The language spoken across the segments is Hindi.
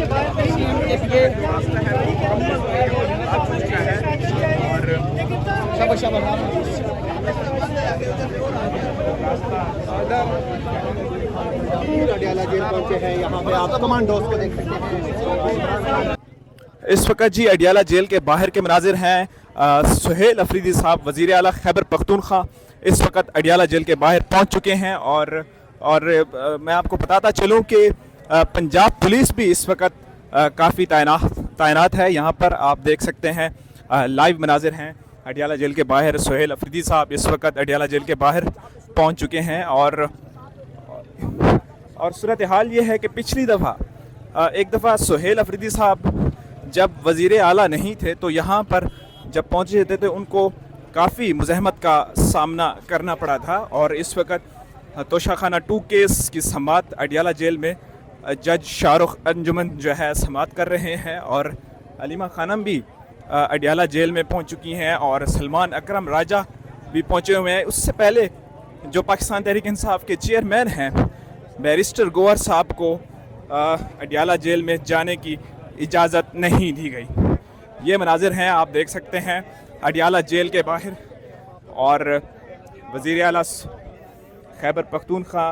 रास्ता है आ चुका है और अडियाला जेल पहुंचे हैं। यहाँ पे आप कमांडोज को देख सकते हैं। इस वक्त जी अडियाला जेल के बाहर के मनाजिर हैं। सुहेल अफरीदी साहब वज़ीर आला खैबर पख्तूनख्वा इस वक्त अडियाला जेल के बाहर पहुंच चुके हैं और मैं आपको बताता चलूं कि पंजाब पुलिस भी इस वक्त काफ़ी तैनात है। यहाँ पर आप देख सकते हैं लाइव मनाजिर हैं अडियाला जेल के बाहर। सुहेल अफरीदी साहब इस वक्त अडियाला जेल के बाहर पहुँच चुके हैं और सूरत हाल ये है कि पिछली दफ़ा एक दफ़ा सुहेल अफरीदी साहब जब वज़ीर आला नहीं थे तो यहाँ पर जब पहुँचे थे तो उनको काफ़ी मुज़ाहमत का सामना करना पड़ा था। और इस वक्त तोशाखाना 2 केस की समाअत अडियाला जेल में जज शाहरुख अंजुमन जो है समाअत कर रहे हैं और अलीमा खानम भी अडियाला जेल में पहुँच चुकी हैं और सलमान अकरम राजा भी पहुँचे हुए हैं। उससे पहले जो पाकिस्तान तहरीक इंसाफ के चेयरमैन हैं बैरिस्टर गोवर साहब को अडियाला जेल में जाने की इजाज़त नहीं दी गई। ये मनाजिर हैं आप देख सकते हैं अडियाला जेल के बाहर। और वज़ीर आला खैबर पख्तूनख्वा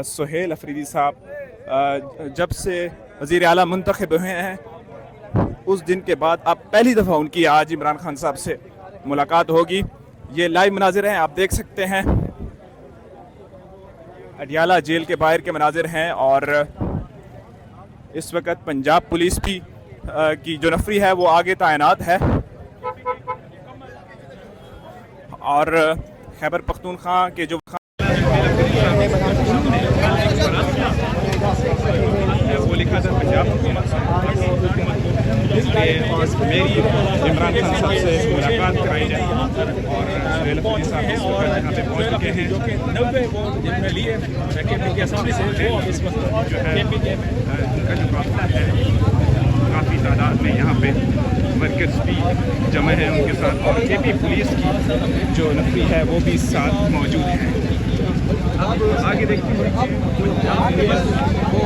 सुहेल अफरीदी साहब जब से वज़ीर आला मुंतखब हुए हैं उस दिन के बाद अब पहली दफ़ा उनकी आज इमरान खान साहब से मुलाकात होगी। ये लाइव मनाजिर हैं आप देख सकते हैं अडियाला जेल के बाहर के मनाजिर हैं। और इस वक्त पंजाब पुलिस भी की जो नफरी है वो आगे तैनात है और खैबर पख्तूनख्वा के जो वो लिखा था पंजाब इसलिए मेरी इमरान खान साहब से मुलाकात कराई जाए और सुहेल अफरीदी साहब इस वक्त यहाँ पे पहुँच चुके हैं। 90 वो जिनमें लिए के असेंबली से इस वक्त जो है उनका जो काफिला है काफ़ी तादाद में यहाँ पे वर्कर्स भी जमा है उनके साथ और केपी पुलिस की जो नफरी है वो भी साथ मौजूद है। अब आगे देखते हैं वो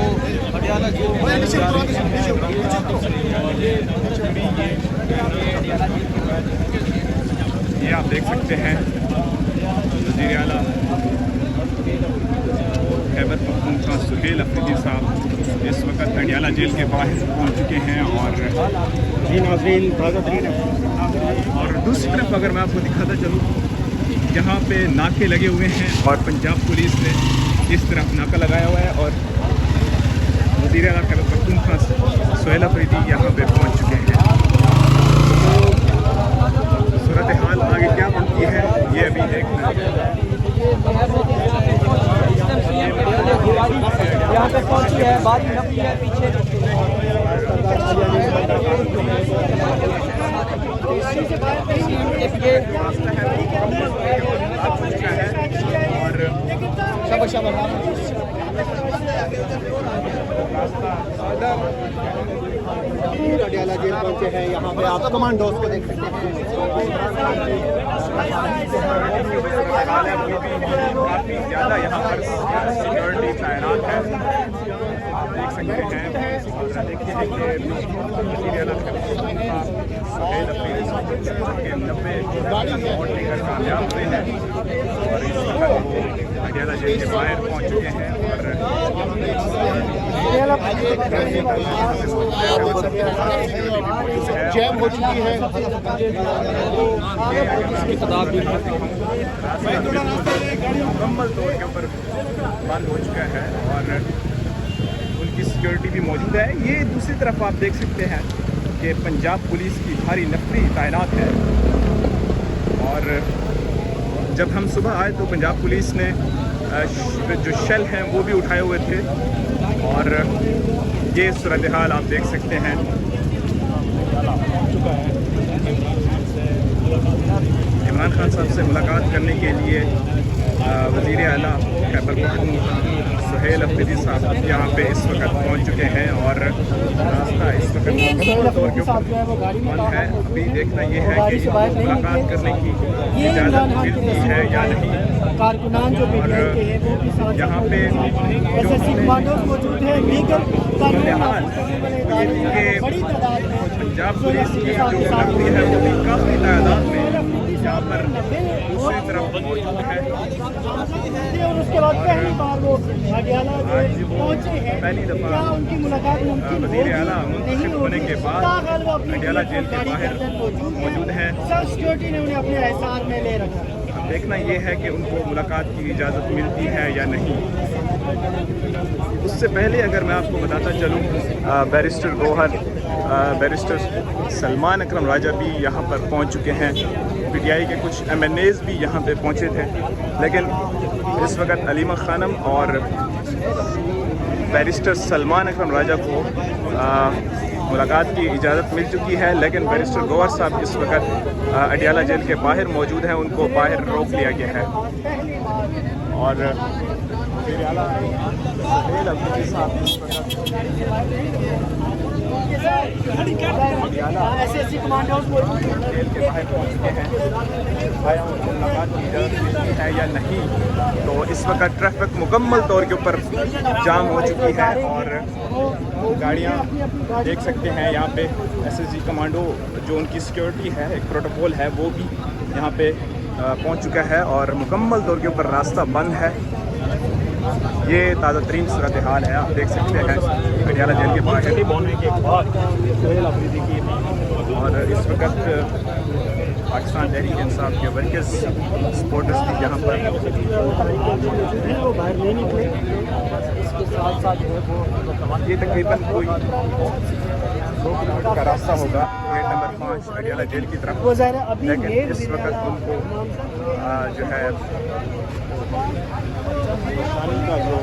अडियाला ये आप देख सकते हैं वज़ीर आला खैबर पख्तूनख्वा सुहेल अफरीदी साहब इस वक्त अडियाला जेल के बाहर पहुंच चुके हैं। और दूसरी तरफ अगर मैं आपको दिखाता चलूँ जहाँ पे नाके लगे हुए हैं और पंजाब पुलिस ने इस तरफ नाका लगाया हुआ है और वज़ीर आला खैबर पख्तूनख्वा सुहेल अफरीदी यहाँ पे पहुँच चुके हैं। सूरत हाल आगे क्या बनती है ये अभी देखना है। यहाँ पे पहुंची है बारी नफी है पीछे रास्ता है आ चुका है और अडियाला जेल पहुंचे हैं। यहाँ पे आप कमांडोज को देख सकते हैं। काफ़ी ज़्यादा यहाँ पर सिक्योरिटी तैनात है आप देख सकते हैं। और देखिए वज़ीर आला सुहेल अफरीदी साहब के 90 वोट लेकर कामयाब हुए हैं और इस वक्त अडियाला जेल के बाहर पहुँच चुके हैं जैम हो चुकी है। मुकम्मल तौर के ऊपर बंद हो चुका है और उनकी सिक्योरिटी भी मौजूद है। ये दूसरी तरफ आप देख सकते हैं कि पंजाब पुलिस की भारी नफरी तैनात है और जब हम सुबह आए तो पंजाब पुलिस ने जो शेल हैं वो भी उठाए हुए थे और ये सूरत हाल आप देख सकते हैं। इमरान खान साहब से मुलाकात करने के लिए वज़ीर आला खैबर पख्तूनख्वा सुहेल अफरीदी साहब यहाँ पे इस वक्त पहुँच चुके हैं और रास्ता इस वक्त मुकम्मल तौर के ऊपर बंद है। अभी देखना ये है कि मुलाकात करने की इजाज़त मिलती है या नहीं। कारकुनान जो पीटीआई के हैं वो भी साथ यहाँ पे एसएससी कमांडोज मौजूद हैं, लीगल कानून नाफिज करने वाले इदारे हैं, बड़ी तादाद में पंजाब पुलिस की जो नौकरी है वो भी काफ़ी तादाद में यहाँ पर दूसरी तरफ मौजूद है। और उसके बाद पहली बार वो अडियाला जो पहुंचे हैं, पहली दफ़ा क्या उनकी मुलाकात मुमकिन वज़ीर आला होगी? नहीं मुंतखब होने होगी। के बाद ताहल वो अपनी अडियाला जेल के बाहर मौजूद हैं। सब सिक्योरिटी ने उन्हें अपने एहसार में ले रखा है। अब देखना ये है कि उनको मुलाकात की इजाज़त मिलती है या नहीं। उससे पहले अगर मैं आपको बताता चलूँ, बैरिस्टर गौहर, बैरिस्टर सलमान अकरम राजा भी यहाँ पर पहुँच चुके हैं। पीटीआई के कुछ MNAs भी यहाँ पे पहुँचे थे, लेकिन इस वक्त अलीमा खानम और बैरिस्टर सलमान अकरम राजा को मुलाकात की इजाज़त मिल चुकी है, लेकिन बैरिस्टर गौहर साहब इस वक्त अडियाला जेल के बाहर मौजूद हैं। उनको बाहर रोक लिया गया है। और वज़ीर आला सुहेल अफरीदी साहब इस एसएससी कमांडोज जेल के बाहर पहुँच चुके हैं। आया उनको मुलाकात की इजाज़त मिलती है या नहीं। तो इस वक्त ट्रैफिक मुकम्मल तौर के ऊपर जाम हो चुकी है और गाड़ियाँ देख सकते हैं यहाँ पे। एसएसजी कमांडो जो उनकी सिक्योरिटी है, एक प्रोटोकॉल है, वो भी यहाँ पे पहुँच चुका है और मुकम्मल तौर के ऊपर रास्ता बंद है। ये ताज़ा तरीन सूरत हाल है, आप देख सकते हैं अडियाला जेल के बाहर बोलने के बाद सुहेल अफरीदी की। और इस वक्त पाकिस्तान तहरीक इंसाफ के वर्कर्स सपोर्टर्स भी यहाँ पर वो बाहर नहीं निकले। इसके साथ साथ ये तकरीबन कोई 2 किलोमीटर का रास्ता होगा गेट नंबर 5 अडियाला जेल की तरफ। वो ज़रा अभी लेकिन इस वक्त उनको जो है का जो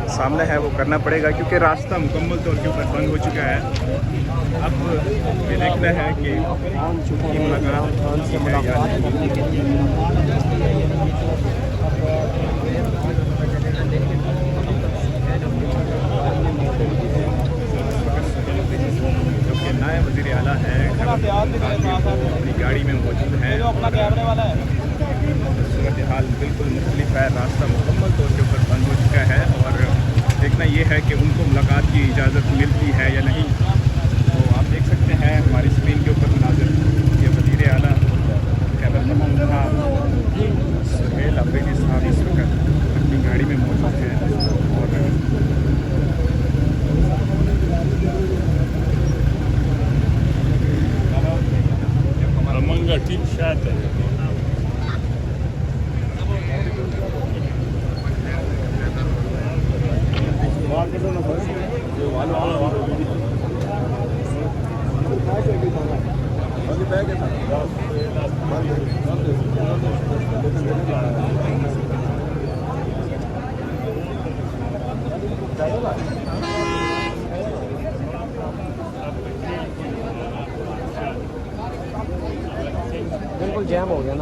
सामना है वो करना पड़ेगा, क्योंकि रास्ता मुकम्मल तौर के ऊपर बंद हो चुका है। अब ये देखना है कि मुलाकात है या जो कि नायब वज़ीर आला हैं अपनी गाड़ी में मौजूद हैं। सूरत हाल बिल्कुल मुख्तलिफ है, रास्ता मुकम्मल तौर के ऊपर बंद हो चुका है और देखना ये है कि उनको मुलाकात की इजाज़त मिलती है या नहीं। तो आप देख सकते हैं हमारी स्क्रीन के ऊपर मुनाज़िर ये वज़ीर आला खैबर पख्तूनख्वा सुहेल अफरीदी साहब इस वक्त अपनी गाड़ी में मौजूद हैं और मंगा ठीक शायद बिल्कुल जैम हो गया ना।